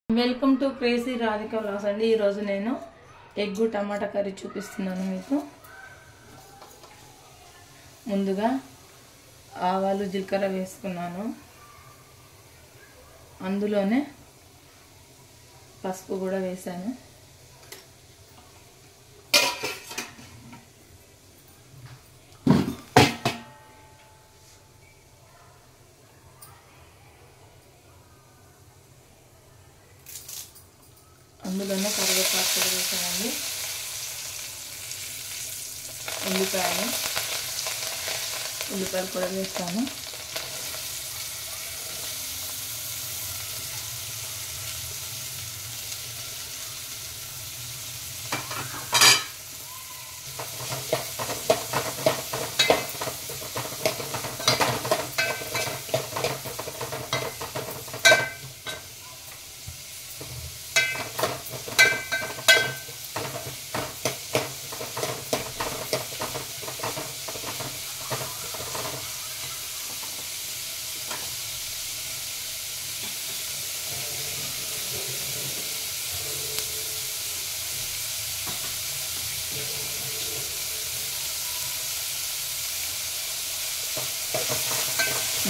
Welcome to crazy Radhika vlogs అండి। ఈ రోజు నేను ఎగ్ టమాటా కర్రీ చూపిస్తున్నాను మీకు। ముందుగా ఆవాలు జీలకర్ర వేసుకున్నాను, అందులోనే పసుపు కూడా వేసాను। అందులోనే కరివేపాకు కూడా వేసానండి, ఉల్లిపాయలు కూడా వేస్తాను।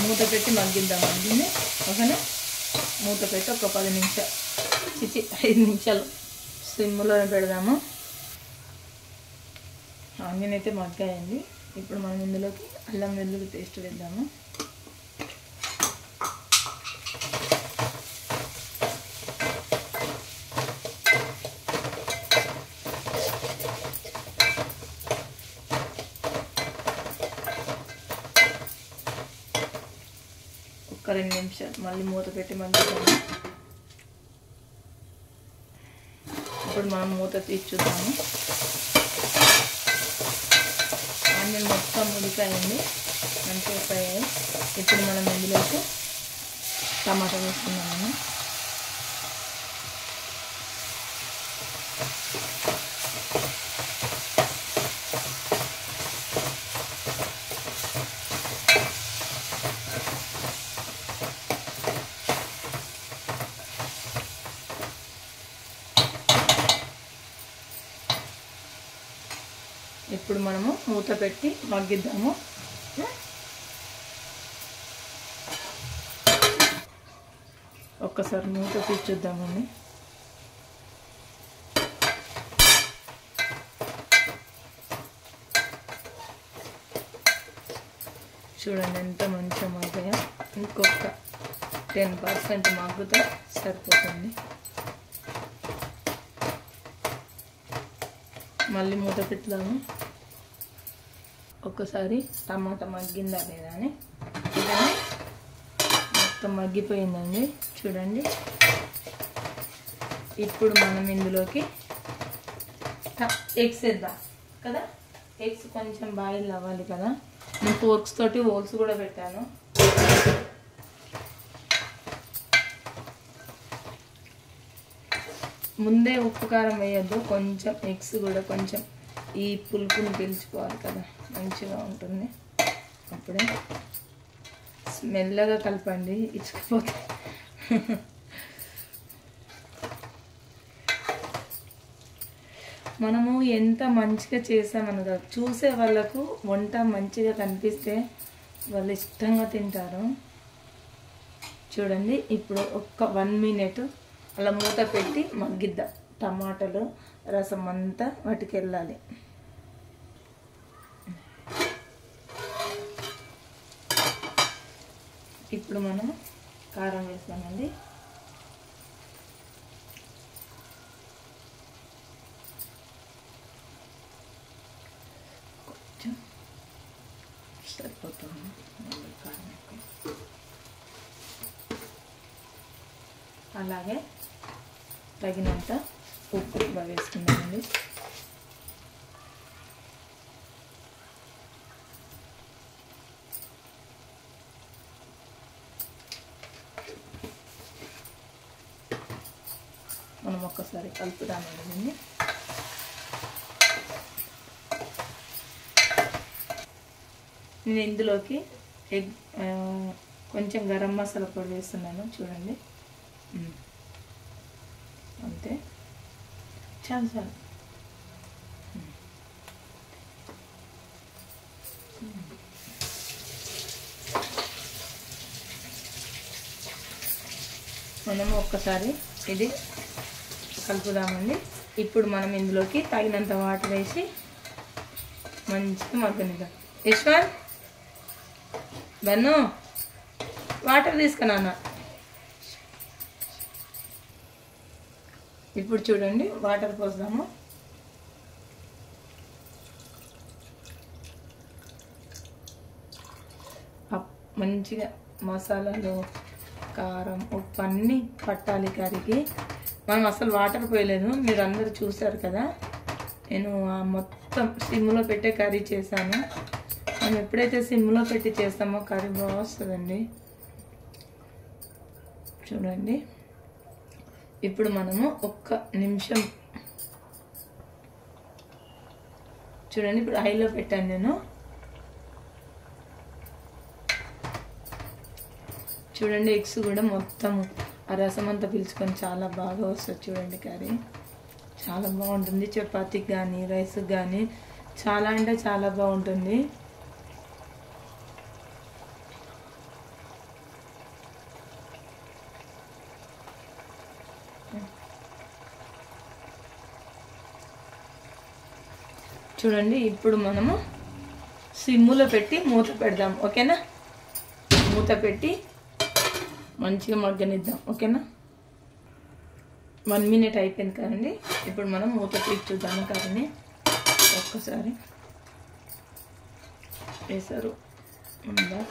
మూత పెట్టి మగ్గిద్దామండి। ఓకేనా, మూత పెట్టి ఒక 10 నిమిషాలు 5 నిమిషాలు సిమ్లో పెడదాము। ఆనియన్ అయితే మగ్గాయండి। ఇప్పుడు మనం ఇందులోకి అల్లం వెల్లుల్లి పేస్ట్ వేద్దాము। ఒక 2 నిమిషాలు మళ్ళీ మూత పెట్టి మగ్గిద్దాము। ఇప్పుడు మనం మూత తీసి చూద్దాము। ఆనియన్ మొత్తం ఉడికాయండి, మంచిగా ఫ్రై అయ్యాయి। ఇప్పుడు మనం ఇందులోకి టమాటా వేసుకున్నాము। ఇప్పుడు మనము మూత పెట్టి మగ్గిద్దాము। ఒక్కసారి మూత తీసి చూద్దామండి। చూడండి ఎంత మంచిగా మగ్గాయో। ఇంకొక 10% మగ్గితే సరిపోతుంది। మళ్ళీ మూత పెట్టుదాము। ఒక్కసారి టమాటా మగ్గిందా లేదా అని, మొత్తం మగ్గిపోయిందండి చూడండి। ఇప్పుడు మనం ఇందులోకి ఎగ్స్ వేద్దాం కదా। ఎగ్స్ కొంచెం బాయిల్ అవ్వాలి కదా। నేను ఫోర్క్స్ తోటి హోల్స్ కూడా పెట్టాను। ముందే ఉప్పు కారం వేయద్దు, కొంచెం ఎగ్స్ కూడా కొంచెం ఈ పులుపుని పీల్చుకోవాలి కదా, మంచిగా ఉంటుంది। అప్పుడే మెల్లగా కలపండి, ఇచ్చుకుపోతే మనము ఎంత మంచిగా చేసామన్నదా చూసే వాళ్ళకు వంట మంచిగా కనిపిస్తే వాళ్ళు ఇష్టంగా తింటారు। చూడండి, ఇప్పుడు ఒక్క 1 మినిట్ అలా మూత పెట్టి మగ్గిద్దాం। టమాటాలు రసం అంతా వాటికి వెళ్ళాలి। ఇప్పుడు మనం కారం వేస్తామండి। కొంచెం సరిపోతుంది కారం ఎక్కువ। అలాగే తగినంత ఉప్పు కూడా వేసుకుందామండి। మనం ఒక్కసారి కలుపుదామండి। నేను ఇందులోకి కొంచెం గరం మసాలా పొడి వేస్తున్నాను చూడండి। చాలు చాలు. మనము ఒక్కసారి ఇది కలుపుదామండి. ఇప్పుడు మనం ఇందులోకి తగినంత వాటర్ వేసి మంచిగా మగ్గనిద్దాం. యశ్వంత్ బన్ను వాటర్ తీసుకున్నాను. ఇప్పుడు చూడండి వాటర్ పోస్తాము. మంచిగా మసాలాలు, కారం, ఉప్పు అన్నీ పట్టాలి కర్రీకి. మనం అసలు వాటర్ పోయలేదు, మీరు అందరూ చూసారు కదా. నేను మొత్తం సిమ్లో పెట్టే కర్రీ చేశాను. మనం ఎప్పుడైతే సిమ్లో పెట్టి చేస్తామో కర్రీ బాగా వస్తుందండి. చూడండి ఇప్పుడు మనము ఒక్క నిమిషం చూడండి. ఇప్పుడు హైలో పెట్టాను నేను. చూడండి ఎగ్స్ కూడా మొత్తం ఆ రసం అంతా పీల్చుకొని చాలా బాగా వస్తుంది. చూడండి కర్రీ చాలా బాగుంటుంది. చపాతీకి కానీ రైస్కి కానీ చాలా అంటే చాలా బాగుంటుంది. చూడండి ఇప్పుడు మనము సిమ్ములో పెట్టి మూత పెడదాం. ఓకేనా? మూత పెట్టి మంచిగా మగ్గనిద్దాం. ఓకేనా? 1 మినిట్ అయిపోయింది కదండి. ఇప్పుడు మనం మూత తీసి చూద్దాము కర్రీని. ఒక్కసారి వేసారు ఉందా?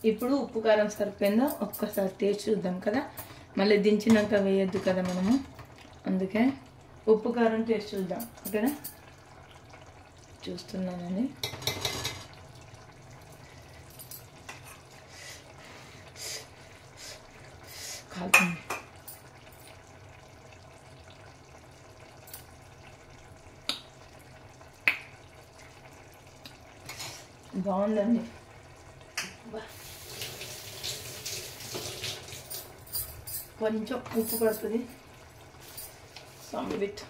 ఇప్పుడు ఉప్పు కారం సరిపోయిందో ఒక్కసారి టేస్ట్ చూద్దాం కదా. మళ్ళీ దించినాక వేయొద్దు కదా మనము, అందుకే ఉప్పు కారం టేస్ట్ చూద్దాం. ఓకేనా? చూస్తున్నానండి. కాలుతుంది. బాగుందండి. కొంచెం ఉప్పు పడుతుంది. Some bit.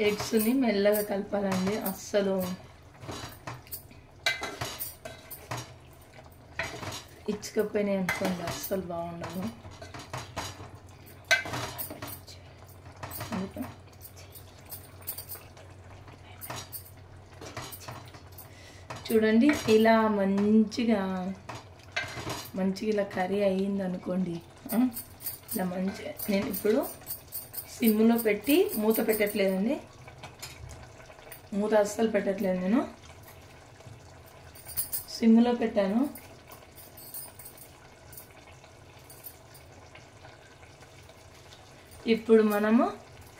ఎగ్స్ని మెల్లగా కలపాలండి. అస్సలు ఇచ్చుకపోయినాయి అనుకోండి అస్సలు బాగుండదు. చూడండి ఇలా మంచిగా ఇలా కర్రీ అయ్యింది అనుకోండి. ఇలా మంచిగా నేను ఇప్పుడు సిమ్లో పెట్టి మూత పెట్టట్లేదండి. మూత అస్సలు పెట్టట్లేదు, నేను సిమ్లో పెట్టాను. ఇప్పుడు మనము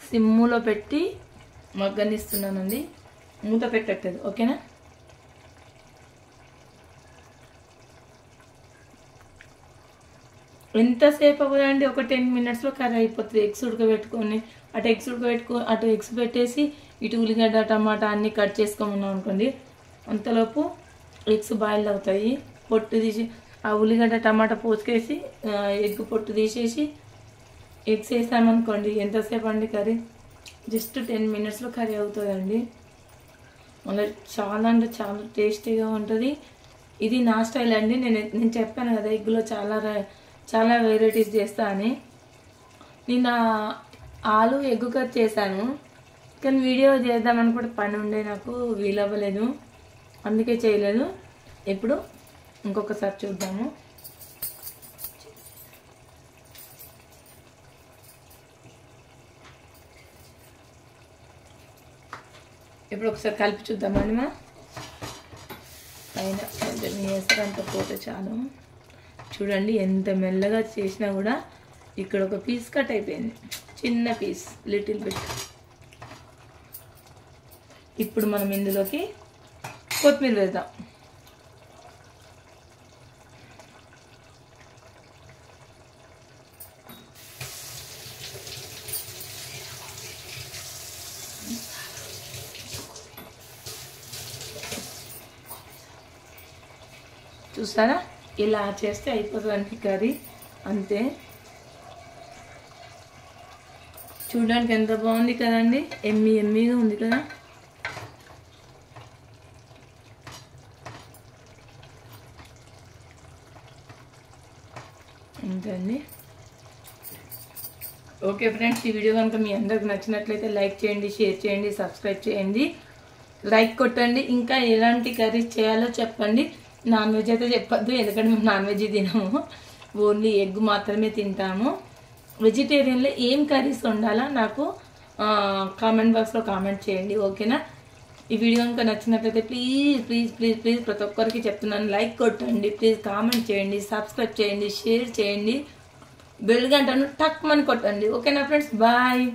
సిమ్ములో పెట్టి మగ్గనిస్తున్నానండి. మూత పెట్టట్లేదు. ఓకేనా? ఎంతసేపు అవ్వదండి, ఒక 10 మినిట్స్లో కర్రీ అయిపోతుంది. ఎగ్స్ ఉడకబెట్టుకొని అటు ఎగ్స్ పెట్టేసి ఇటు ఉల్లిగడ్డ టమాటా అన్నీ కట్ చేసుకోమన్నాం అనుకోండి, అంతలోపు ఎగ్స్ బాయిల్ అవుతాయి. పొట్టు తీసి ఆ ఉల్లిగడ్డ టమాటా పోసుకేసి ఎగ్ పొట్టు తీసేసి ఎగ్స్ వేసామనుకోండి, ఎంతసేపు అండి కర్రీ? జస్ట్ 10 మినిట్స్లో కర్రీ అవుతుందండి. మళ్ళీ చాలా అంటే చాలా టేస్టీగా ఉంటుంది. ఇది నా స్టైల్ అండి. నేను చెప్పాను కదా ఎగ్లో చాలా వెరైటీస్ చేస్తా అని. నిన్న ఆలు ఎగ్ కర్రీ చేశాను, కానీ వీడియో చేద్దామని కూడా పని ఉండే, నాకు వీలవ్వలేదు, అందుకే చేయలేదు. ఇప్పుడు ఇంకొకసారి చూద్దాము. ఇప్పుడు ఒకసారి కలిపి చూద్దామండి. మా పైన కొంచెం వేసరంతా పోతే చాలు. చూడండి ఎంత మెల్లగా చేసినా కూడా ఇక్కడ ఒక పీస్ కట్ అయిపోయింది, చిన్న పీస్, లిటిల్ బిట్. ఇప్పుడు మనం ఇందులోకి కొత్తిమీర వేద్దాం. చూసారా, ఇలా చేస్తే అయిపోతుంది కర్రీ. అంతే, చూడడానికి ఎంత బాగుంది కదండి, ఎమ్మీగా ఉంది కదా. అంతే. ఓకే ఫ్రెండ్స్, ఈ వీడియో కనుక మీ అందరికి నచ్చినట్లయితే లైక్ చేయండి, షేర్ చేయండి, సబ్స్క్రైబ్ చేయండి, లైక్ కొట్టండి. ఇంకా ఎలాంటి కర్రీస్ చేయాలో చెప్పండి. నాన్ వెజ్ అయితే చెప్పద్దు, ఎందుకంటే మేము నాన్ వెజ్ తినము, ఓన్లీ ఎగ్ మాత్రమే తింటాము. వెజిటేరియన్లో ఏం కర్రీస్ ఉండాలా నాకు కామెంట్ బాక్స్లో కామెంట్ చేయండి, ఓకేనా. ఈ వీడియో కనుక నచ్చినట్లయితే ప్లీజ్ ప్రతి ఒక్కరికి చెప్తున్నాను, లైక్ కొట్టండి, ప్లీజ్ కామెంట్ చేయండి, సబ్స్క్రైబ్ చేయండి, షేర్ చేయండి, బెల్ గంటను టక్ మని కొట్టండి, ఓకేనా ఫ్రెండ్స్. బాయ్.